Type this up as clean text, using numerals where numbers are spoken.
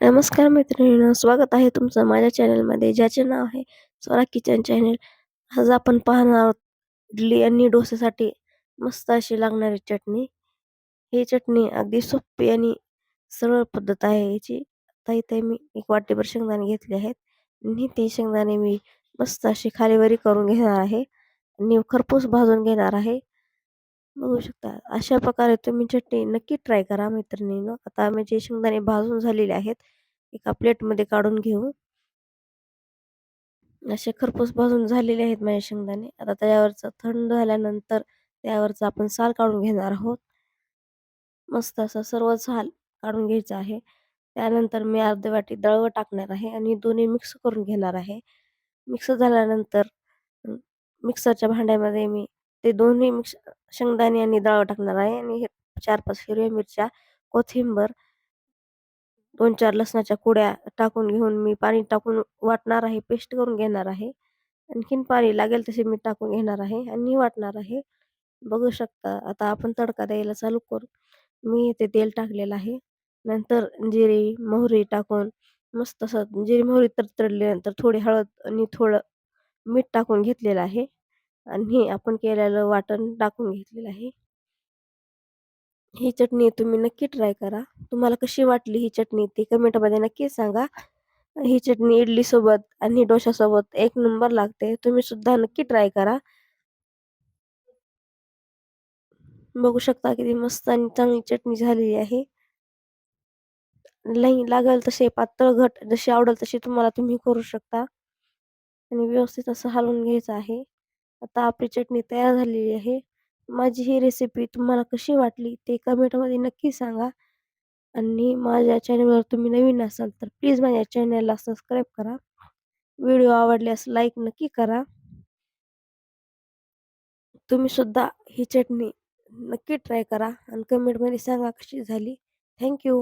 नमस्कार मैत्रिणींनो, स्वागत आहे तुमचं माझ्या चॅनलमध्ये, ज्याचे नाव आहे स्वरा किचन चॅनल. आज आपण पाहणार आहोत इडली आणि डोस्यासाठी मस्त अशी लागणारी चटणी. ही चटणी अगदी सोपी आणि सरळ पद्धत आहे याची. आता इथे मी एक वाटीभर शेंगदाणे घेतले आहेत आणि ते शेंगदाणे मी मस्त अशी खालीवरी करून घेणार आहे आणि खरपूस भाजून घेणार आहे. बघू शकता अशा प्रकारे तुम्ही चटणी नक्की ट्राय करा मैत्रिणींनो. आता माझे शेंगदाणे भाजून झालेले आहेत. एका प्लेटमध्ये काढून घेऊ. असे खरपूस भाजून झालेले आहेत माझे शेंगदाणे. आता त्यावरचं थंड झाल्यानंतर त्यावरचं आपण साल काढून घेणार आहोत. मस्त असं सर्व साल काढून घ्यायचं आहे. त्यानंतर मी अर्धी वाटी दळव टाकणार आहे आणि दोन्ही मिक्स करून घेणार आहे. मिक्स झाल्यानंतर मिक्सरच्या भांड्यामध्ये मी ते दोन्ही शेंगदाणे आणि डाळ टाकणार आहे आणि 4-5 हिरव्या मिरच्या, कोथिंबर, 2-4 लसणाच्या कुड्या टाकून घेऊन मी पाणी टाकून वाटणार आहे, पेस्ट करून घेणार आहे. आणखीन पाणी लागेल तसे मी टाकून घेणार आहे आणि वाटणार आहे. बघू शकता आता आपण तडका द्यायला चालू करू. मी इथे तेल टाकलेलं आहे. नंतर जिरे, मोहरी टाकून मस्त असं जिरे, मोहरी तडतडल्यानंतर थोडी हळद आणि थोडं मीठ टाकून घेतलेलं आहे आणि आपण केलेलं वाटण टाकून घेतलेलं आहे. ही चटणी तुम्ही नक्की ट्राय करा. तुम्हाला कशी वाटली ही चटणी ती कमेंटमध्ये नक्की सांगा. ही चटणी इडलीसोबत आणि डोशासोबत एक नंबर लागते. तुम्ही सुद्धा नक्की ट्राय करा. बघू शकता किती मस्त आणि चांगली चटणी झालेली आहे. लई लागेल तसे पातळ, घट जशी आवडेल तशी तुम्ही करू शकता आणि व्यवस्थित असं हलवून घ्यायचं आहे. आता आपली चटणी तयार झालेली आहे. माझी ही रेसिपी तुम्हाला कशी वाटली ते कमेंटमध्ये नक्की सांगा आणि माझ्या चॅनलवर तुम्ही नवीन असाल तर प्लीज माझ्या चॅनलला सबस्क्राईब करा. व्हिडिओ आवडल्यास लाईक नक्की करा. तुम्ही सुद्धा ही चटणी नक्की ट्राय करा आणि कमेंटमध्ये सांगा कशी झाली. Thank you.